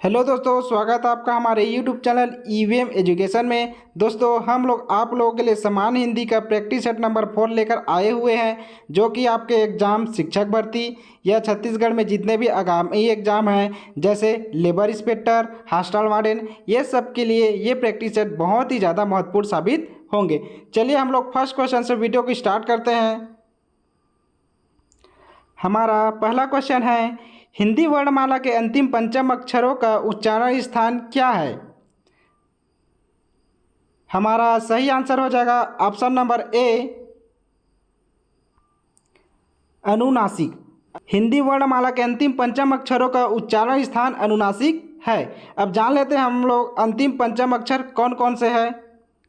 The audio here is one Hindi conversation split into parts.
हेलो दोस्तों, स्वागत है आपका हमारे यूट्यूब चैनल ईवीएम एजुकेशन में। दोस्तों, हम लोग आप लोगों के लिए सामान्य हिंदी का प्रैक्टिस सेट नंबर 4 लेकर आए हुए हैं, जो कि आपके एग्ज़ाम शिक्षक भर्ती या छत्तीसगढ़ में जितने भी आगामी एग्ज़ाम हैं, जैसे लेबर इंस्पेक्टर, हॉस्टल वार्डन, ये सब के लिए ये प्रैक्टिस सेट बहुत ही ज़्यादा महत्वपूर्ण साबित होंगे। चलिए हम लोग फर्स्ट क्वेश्चन से वीडियो को स्टार्ट करते हैं। हमारा पहला क्वेश्चन है, हिंदी वर्णमाला के अंतिम पंचम अक्षरों का उच्चारण स्थान क्या है? हमारा सही आंसर हो जाएगा ऑप्शन नंबर ए, अनुनासिक। हिंदी वर्णमाला के अंतिम पंचम अक्षरों का उच्चारण स्थान अनुनासिक है। अब जान लेते हैं हम लोग अंतिम पंचम अक्षर कौन कौन से हैं।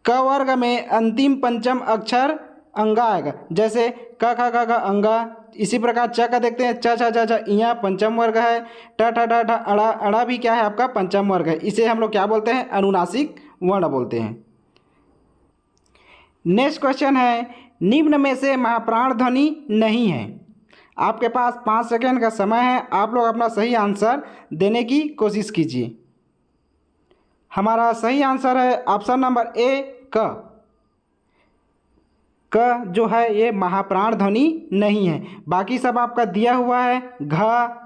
क वर्ग में अंतिम पंचम अक्षर अंगा आएगा, जैसे क ख ग घ अंगा। इसी प्रकार च का देखते हैं, च छ छ छ इया पंचम वर्ग है। ट ठ ड ढ अड़ा, अड़ा भी क्या है आपका पंचम वर्ग है। इसे हम लोग क्या बोलते हैं? अनुनासिक वर्ण बोलते हैं। नेक्स्ट क्वेश्चन है, निम्न में से महाप्राण ध्वनि नहीं है। आपके पास 5 सेकेंड का समय है, आप लोग अपना सही आंसर देने की कोशिश कीजिए। हमारा सही आंसर है ऑप्शन नंबर ए, क। क जो है ये महाप्राण ध्वनि नहीं है। बाकी सब आपका दिया हुआ है, घ,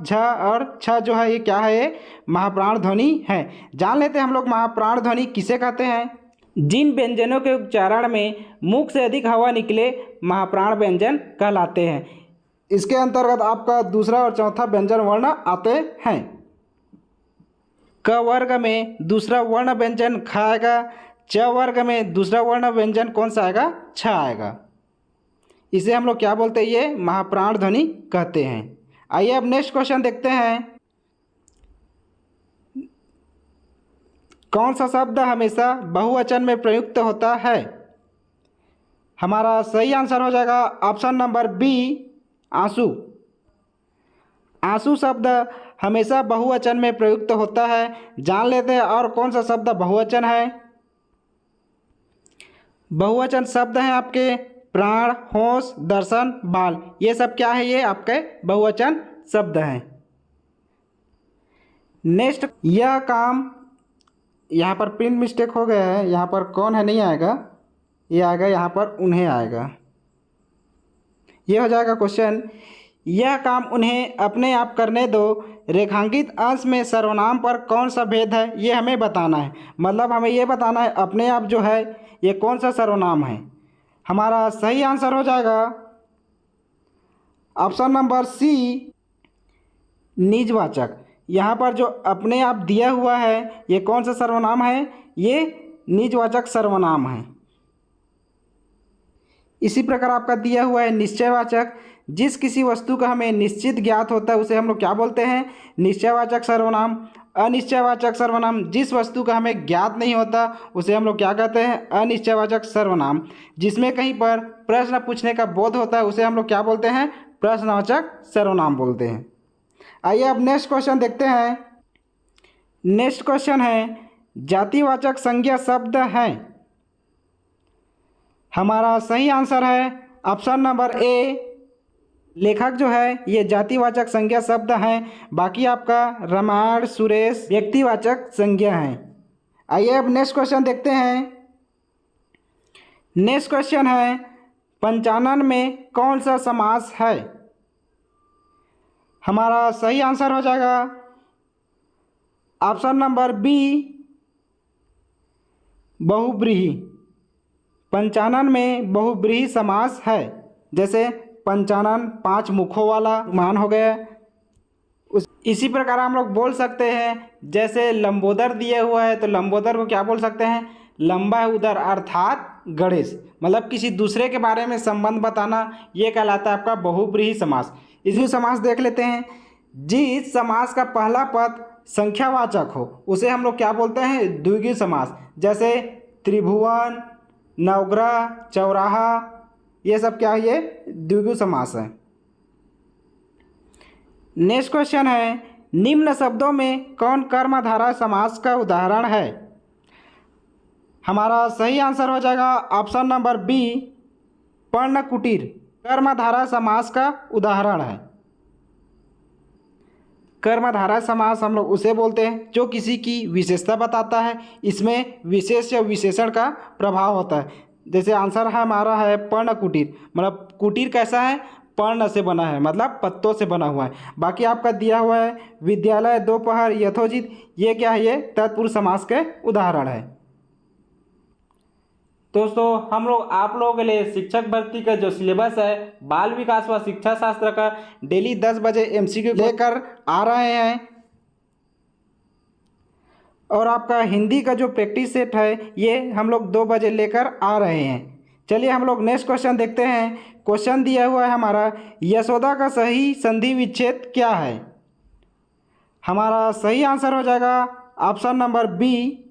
झ और छ जो है ये क्या है? ये महाप्राण ध्वनि है। जान लेते हैं हम लोग महाप्राण ध्वनि किसे कहते हैं। जिन व्यंजनों के उच्चारण में मुख से अधिक हवा निकले महाप्राण व्यंजन कहलाते हैं। इसके अंतर्गत आपका दूसरा और चौथा व्यंजन वर्ण आते हैं। क वर्ग में दूसरा वर्ण व्यंजन ख आएगा। च वर्ग में दूसरा वर्ण व्यंजन कौन सा आएगा? छ आएगा। इसे हम लोग क्या बोलते हैं? ये महाप्राण ध्वनि कहते हैं। आइए अब नेक्स्ट क्वेश्चन देखते हैं। कौन सा शब्द हमेशा बहुवचन में प्रयुक्त होता है? हमारा सही आंसर हो जाएगा ऑप्शन नंबर बी, आंसू। आंसू शब्द हमेशा बहुवचन में प्रयुक्त होता है। जान लेते हैं और कौन सा शब्द बहुवचन है। बहुवचन शब्द हैं आपके प्राण, होश, दर्शन, बाल। ये सब क्या है? ये आपके बहुवचन शब्द हैं। नेक्स्ट, यह काम, यहाँ पर प्रिंट मिस्टेक हो गया है, यहाँ पर कौन है नहीं आएगा, ये आएगा यहाँ पर उन्हें आएगा। ये हो जाएगा क्वेश्चन, यह काम उन्हें अपने आप करने दो। रेखांकित अंश में सर्वनाम पर कौन सा भेद है, ये हमें बताना है। मतलब हमें ये बताना है अपने आप जो है ये कौन सा सर्वनाम है। हमारा सही आंसर हो जाएगा ऑप्शन नंबर सी, निजवाचक। यहाँ पर जो अपने आप दिया हुआ है ये कौन सा सर्वनाम है? ये निजवाचक सर्वनाम है। इसी प्रकार आपका दिया हुआ है निश्चयवाचक। जिस किसी वस्तु का हमें निश्चित ज्ञात होता है उसे हम लोग क्या बोलते हैं? निश्चयवाचक सर्वनाम। अनिश्चयवाचक सर्वनाम, जिस वस्तु का हमें ज्ञात नहीं होता उसे हम लोग क्या कहते हैं? अनिश्चयवाचक सर्वनाम। जिसमें कहीं पर प्रश्न पूछने का बोध होता है उसे हम लोग क्या बोलते हैं? प्रश्नवाचक सर्वनाम बोलते हैं। आइए अब नेक्स्ट क्वेश्चन देखते हैं। नेक्स्ट क्वेश्चन है, जातिवाचक संज्ञा शब्द हैं। हमारा सही आंसर है ऑप्शन नंबर ए, लेखक जो है ये जातिवाचक संज्ञा शब्द हैं। बाकी आपका रामायण, सुरेश व्यक्तिवाचक संज्ञा हैं। आइए अब नेक्स्ट क्वेश्चन देखते हैं। नेक्स्ट क्वेश्चन है, पंचानन में कौन सा समास है? हमारा सही आंसर हो जाएगा ऑप्शन नंबर बी, बहुब्रीहि। पंचानन में बहुब्रीहि समास है। जैसे पंचानन 5 मुखों वाला मान हो गया। इसी प्रकार हम लोग बोल सकते हैं, जैसे लंबोदर दिया हुआ है तो लंबोदर को क्या बोल सकते हैं? लंबा है उदर, अर्थात गणेश। मतलब किसी दूसरे के बारे में संबंध बताना, ये कहलाता है आपका बहुब्रीहि समास। इसी समास देख लेते हैं। जिस समास का पहला पद संख्यावाचक हो उसे हम लोग क्या बोलते हैं? द्विगु समास। जैसे त्रिभुवन, नवग्रह, चौराहा, ये सब क्या है? ये द्विगु समास है। नेक्स्ट क्वेश्चन है, निम्न शब्दों में कौन कर्मधारय समास का उदाहरण है? हमारा सही आंसर हो जाएगा ऑप्शन नंबर बी, पर्णकुटीर कर्मधारय समास का उदाहरण है। कर्मधारय समास हम लोग उसे बोलते हैं जो किसी की विशेषता बताता है, इसमें विशेष या विशेषण का प्रभाव होता है। जैसे आंसर है हमारा है पर्ण कुटीर, मतलब कुटीर कैसा है, पर्ण से बना है, मतलब पत्तों से बना हुआ है। बाकी आपका दिया हुआ है विद्यालय, दोपहर, यथोचित, ये क्या है, ये तत्पुरुष समास के उदाहरण है। दोस्तों हम लोग आप लोगों के लिए शिक्षक भर्ती का जो सिलेबस है बाल विकास व शिक्षा शास्त्र का डेली 10 बजे एमसीक्यू लेकर आ रहे हैं, और आपका हिंदी का जो प्रैक्टिस सेट है ये हम लोग 2 बजे लेकर आ रहे हैं। चलिए हम लोग नेक्स्ट क्वेश्चन देखते हैं। क्वेश्चन दिया हुआ है हमारा, यशोदा का सही संधि विच्छेद क्या है। हमारा सही आंसर हो जाएगा ऑप्शन नंबर बी,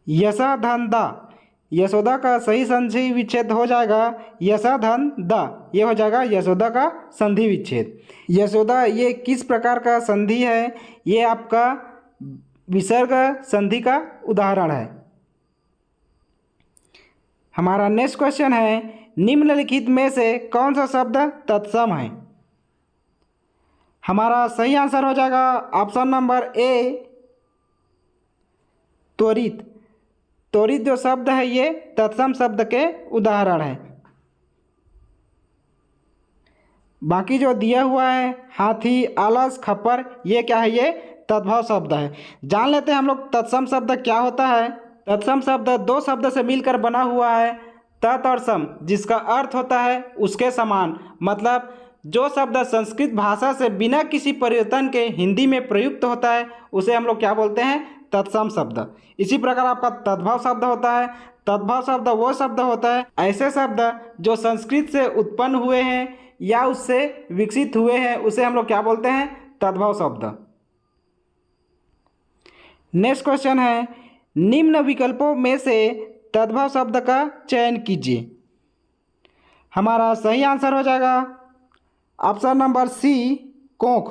यशा धन दा। यशोदा का सही संधि विच्छेद हो जाएगा यशा धन दा, ये हो जाएगा यशोदा का संधि विच्छेद। यशोदा ये किस प्रकार का संधि है, ये आपका विसर्ग संधि का उदाहरण है। हमारा नेक्स्ट क्वेश्चन है, निम्नलिखित में से कौन सा शब्द तत्सम है। हमारा सही आंसर हो जाएगा ऑप्शन नंबर ए, त्वरित। त्वरित जो शब्द है ये तत्सम शब्द के उदाहरण है। बाकी जो दिया हुआ है हाथी, आलस, खप्पर, ये क्या है, ये तद्भव शब्द है। जान लेते हैं हम लोग तत्सम शब्द क्या होता है। तत्सम शब्द 2 शब्द से मिलकर बना हुआ है, तत् और सम, जिसका अर्थ होता है उसके समान। मतलब जो शब्द संस्कृत भाषा से बिना किसी परिवर्तन के हिंदी में प्रयुक्त होता है उसे हम लोग क्या बोलते हैं, तत्सम शब्द। इसी प्रकार आपका तद्भव शब्द होता है। तद्भव शब्द वो शब्द होता है, ऐसे शब्द जो संस्कृत से उत्पन्न हुए हैं या उससे विकसित हुए हैं, उसे हम लोग क्या बोलते हैं, तद्भव शब्द। नेक्स्ट क्वेश्चन है, निम्न विकल्पों में से तद्भव शब्द का चयन कीजिए। हमारा सही आंसर हो जाएगा ऑप्शन नंबर सी, कोख।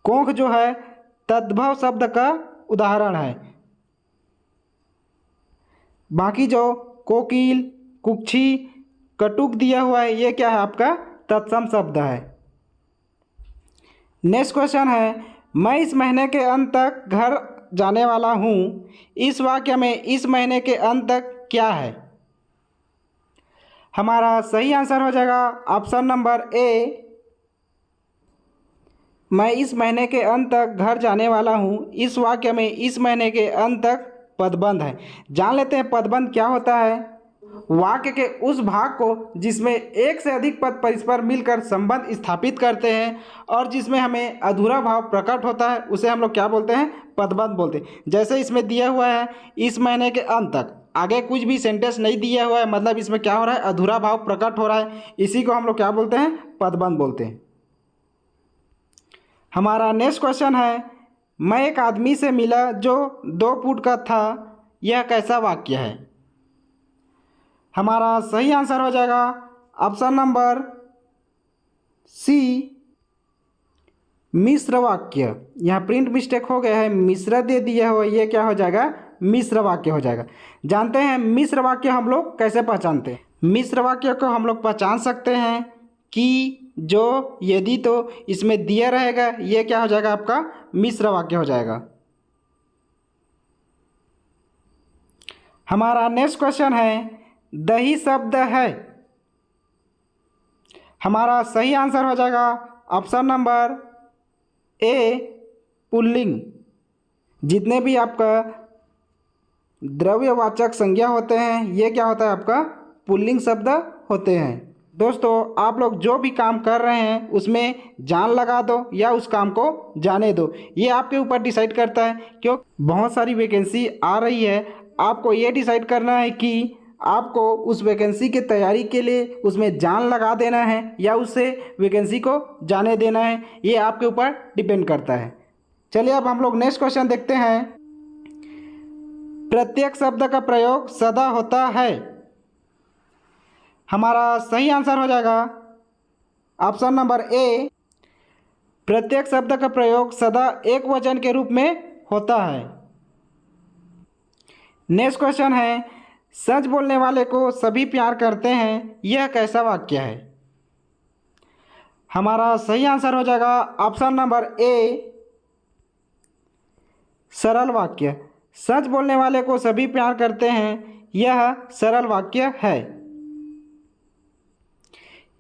कोख जो है तद्भव शब्द का उदाहरण है। बाकी जो कोकिल, कुक्षी, कटुक दिया हुआ है ये क्या है, आपका तत्सम शब्द है। नेक्स्ट क्वेश्चन है, मैं इस महीने के अंत तक घर जाने वाला हूँ। इस वाक्य में इस महीने के अंत तक क्या है। हमारा सही आंसर हो जाएगा ऑप्शन नंबर ए, मैं इस महीने के अंत तक घर जाने वाला हूँ। इस वाक्य में इस महीने के अंत तक पदबंध है। जान लेते हैं पदबंध क्या होता है। वाक्य के उस भाग को जिसमें एक से अधिक पद परस्पर मिलकर संबंध स्थापित करते हैं और जिसमें हमें अधूरा भाव प्रकट होता है उसे हम लोग क्या बोलते हैं, पदबंध बोलते हैं। जैसे इसमें दिया हुआ है इस महीने के अंत तक, आगे कुछ भी सेंटेंस नहीं दिया हुआ है, मतलब इसमें क्या हो रहा है, अधूरा भाव प्रकट हो रहा है, इसी को हम लोग क्या बोलते हैं, पदबंध बोलते हैं। हमारा नेक्स्ट क्वेश्चन है, मैं एक आदमी से मिला जो 2 फुट का था, यह कैसा वाक्य है। हमारा सही आंसर हो जाएगा ऑप्शन नंबर सी, मिश्र वाक्य। यहाँ प्रिंट मिस्टेक हो गया है, मिश्र दे दिया हो, ये क्या हो जाएगा, मिश्र वाक्य हो जाएगा। जानते हैं मिश्र वाक्य हम लोग कैसे पहचानते हैं। मिश्र वाक्य को हम लोग पहचान सकते हैं कि जो, यदि, तो इसमें दिया रहेगा, ये क्या हो जाएगा, आपका मिश्र वाक्य हो जाएगा। हमारा नेक्स्ट क्वेश्चन है, दही शब्द है। हमारा सही आंसर हो जाएगा ऑप्शन नंबर ए, पुल्लिंग। जितने भी आपका द्रव्यवाचक संज्ञा होते हैं ये क्या होता है, आपका पुल्लिंग शब्द होते हैं। दोस्तों आप लोग जो भी काम कर रहे हैं उसमें जान लगा दो या उस काम को जाने दो, ये आपके ऊपर डिसाइड करता है। क्यों, बहुत सारी वैकेंसी आ रही है, आपको ये डिसाइड करना है कि आपको उस वैकेंसी की तैयारी के लिए उसमें जान लगा देना है या उससे वैकेंसी को जाने देना है, ये आपके ऊपर डिपेंड करता है। चलिए अब हम लोग नेक्स्ट क्वेश्चन देखते हैं। प्रत्येक शब्द का प्रयोग सदा होता है। हमारा सही आंसर हो जाएगा ऑप्शन नंबर ए, प्रत्येक शब्द का प्रयोग सदा एक वचन के रूप में होता है। नेक्स्ट क्वेश्चन है, सच बोलने वाले को सभी प्यार करते हैं, यह कैसा वाक्य है। हमारा सही आंसर हो जाएगा ऑप्शन नंबर ए, सरल वाक्य। सच बोलने वाले को सभी प्यार करते हैं, यह सरल वाक्य है।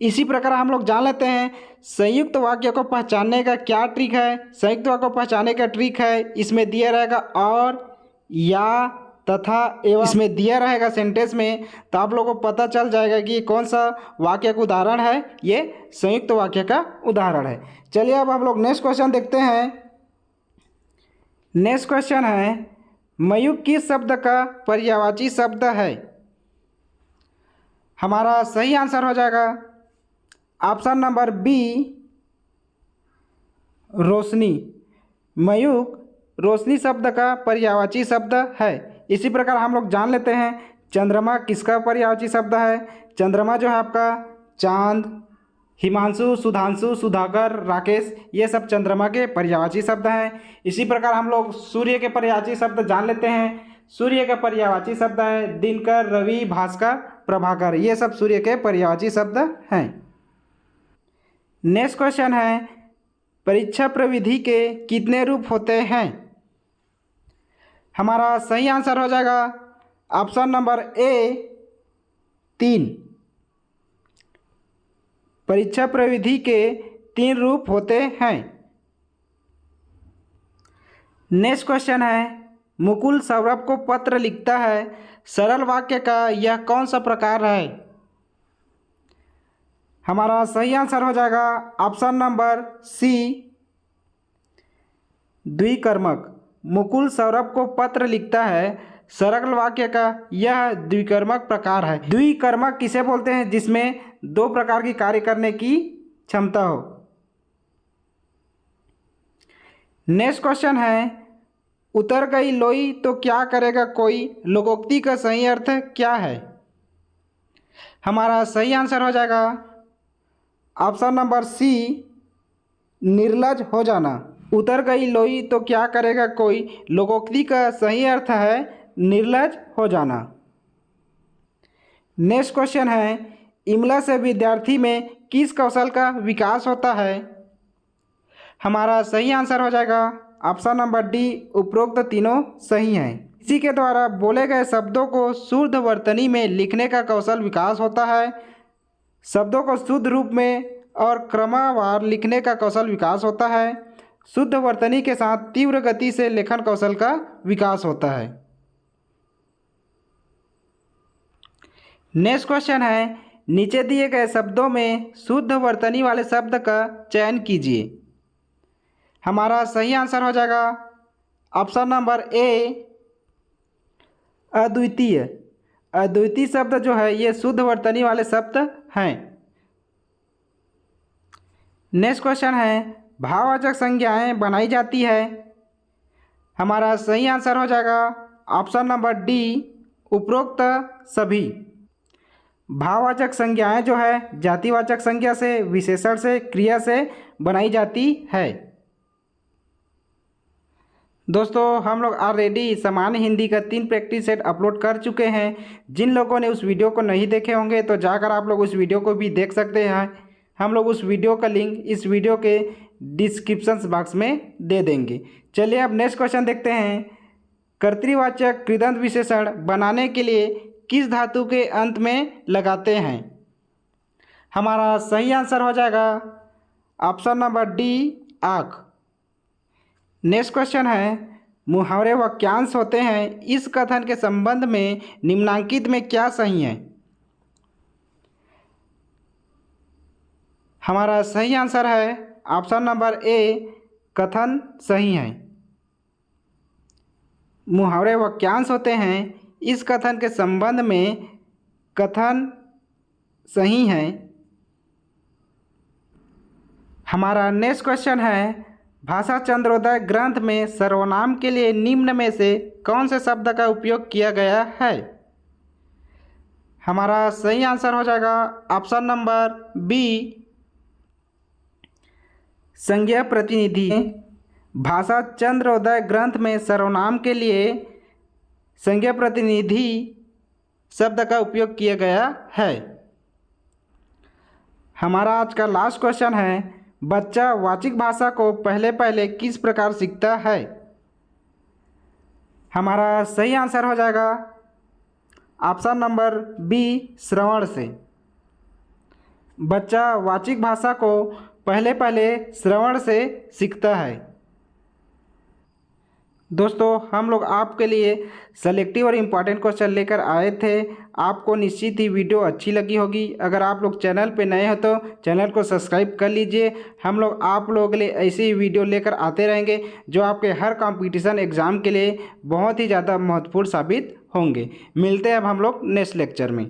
इसी प्रकार हम लोग जान लेते हैं संयुक्त वाक्य को पहचानने का क्या ट्रिक है। संयुक्त वाक्य को पहचानने का ट्रिक है, इसमें दिया रहेगा और, या, तथा, एवं। इसमें दिया रहेगा सेंटेंस में, तो आप लोगों को पता चल जाएगा कि कौन सा वाक्य का उदाहरण है, ये संयुक्त वाक्य का उदाहरण है। चलिए अब हम लोग नेक्स्ट क्वेश्चन देखते हैं। नेक्स्ट क्वेश्चन है, मयूख किस शब्द का पर्यायवाची शब्द है? हमारा सही आंसर हो जाएगा ऑप्शन नंबर बी, रोशनी। मयूख रोशनी शब्द का पर्यायवाची शब्द है। इसी प्रकार हम लोग जान लेते हैं चंद्रमा किसका पर्यायवाची शब्द है। चंद्रमा जो है आपका चांद, हिमांशु, सुधांशु, सुधाकर, राकेश, ये सब चंद्रमा के पर्यायवाची शब्द हैं। इसी प्रकार हम लोग सूर्य के पर्यायवाची शब्द जान लेते हैं। सूर्य का पर्यायवाची शब्द है दिनकर, रवि, भास्कर, प्रभाकर, ये सब सूर्य के पर्यायवाची शब्द हैं। नेक्स्ट क्वेश्चन है, परीक्षा प्रविधि के कितने रूप होते हैं? हमारा सही आंसर हो जाएगा ऑप्शन नंबर ए, 3। परीक्षा प्रविधि के 3 रूप होते हैं। नेक्स्ट क्वेश्चन है, मुकुल सौरभ को पत्र लिखता है, सरल वाक्य का यह कौन सा प्रकार है? हमारा सही आंसर हो जाएगा ऑप्शन नंबर सी, द्विकर्मक। मुकुल सौरभ को पत्र लिखता है, सरल वाक्य का यह द्विकर्मक प्रकार है। द्विकर्मक किसे बोलते हैं? जिसमें 2 प्रकार की कार्य करने की क्षमता हो। नेक्स्ट क्वेश्चन है, उतर गई लोई तो क्या करेगा कोई, लोकोक्ति का सही अर्थ क्या है? हमारा सही आंसर हो जाएगा ऑप्शन नंबर सी, निर्लज हो जाना। उतर गई लोई तो क्या करेगा कोई, लोकोक्ति का सही अर्थ है निर्लज हो जाना। नेक्स्ट क्वेश्चन है, इमला से विद्यार्थी में किस कौशल का विकास होता है? हमारा सही आंसर हो जाएगा ऑप्शन नंबर डी, उपरोक्त तीनों सही हैं। इसी के द्वारा बोले गए शब्दों को शुद्ध वर्तनी में लिखने का कौशल विकास होता है। शब्दों को शुद्ध रूप में और क्रमवार लिखने का कौशल विकास होता है। शुद्ध वर्तनी के साथ तीव्र गति से लेखन कौशल का विकास होता है। नेक्स्ट क्वेश्चन है, नीचे दिए गए शब्दों में शुद्ध वर्तनी वाले शब्द का चयन कीजिए। हमारा सही आंसर हो जाएगा ऑप्शन नंबर ए, अद्वितीय। अद्वितीय शब्द जो है ये शुद्ध वर्तनी वाले शब्द हैं। नेक्स्ट क्वेश्चन है, भाववाचक संज्ञाएं बनाई जाती है। हमारा सही आंसर हो जाएगा ऑप्शन नंबर डी, उपरोक्त सभी। भाववाचक संज्ञाएं जो है जातिवाचक संज्ञा से, विशेषण से, क्रिया से बनाई जाती है। दोस्तों हम लोग ऑलरेडी सामान्य हिंदी का 3 प्रैक्टिस सेट अपलोड कर चुके हैं। जिन लोगों ने उस वीडियो को नहीं देखे होंगे तो जाकर आप लोग उस वीडियो को भी देख सकते हैं। हम लोग उस वीडियो का लिंक इस वीडियो के डिस्क्रिप्शन बॉक्स में दे देंगे। चलिए अब नेक्स्ट क्वेश्चन देखते हैं, कर्तृवाचक कृदंत विशेषण बनाने के लिए किस धातु के अंत में लगाते हैं? हमारा सही आंसर हो जाएगा ऑप्शन नंबर डी, आँख। नेक्स्ट क्वेश्चन है, मुहावरे वाक्यांश होते हैं, इस कथन के संबंध में निम्नांकित में क्या सही है? हमारा सही आंसर है ऑप्शन नंबर ए, कथन सही है। मुहावरे वाक्यांश होते हैं, इस कथन के संबंध में कथन सही है। हमारा नेक्स्ट क्वेश्चन है, भाषा चंद्रोदय ग्रंथ में सर्वनाम के लिए निम्न में से कौन से शब्द का उपयोग किया गया है? हमारा सही आंसर हो जाएगा ऑप्शन नंबर बी, संज्ञा प्रतिनिधि। भाषा चंद्रोदय ग्रंथ में सर्वनाम के लिए संज्ञा प्रतिनिधि शब्द का उपयोग किया गया है। हमारा आज का लास्ट क्वेश्चन है, बच्चा वाचिक भाषा को पहले पहले किस प्रकार सीखता है। हमारा सही आंसर हो जाएगा ऑप्शन नंबर बी, श्रवण से। बच्चा वाचिक भाषा को पहले पहले श्रवण से सीखता है। दोस्तों, हम लोग आपके लिए सेलेक्टिव और इम्पॉर्टेंट क्वेश्चन लेकर आए थे। आपको निश्चित ही वीडियो अच्छी लगी होगी। अगर आप लोग चैनल पे नए हो तो चैनल को सब्सक्राइब कर लीजिए। हम लोग आप लोगों के लिए ऐसी ही वीडियो लेकर आते रहेंगे जो आपके हर कंपटीशन एग्ज़ाम के लिए बहुत ही ज़्यादा महत्वपूर्ण साबित होंगे। मिलते हैं अब हम लोग नेक्स्ट लेक्चर में।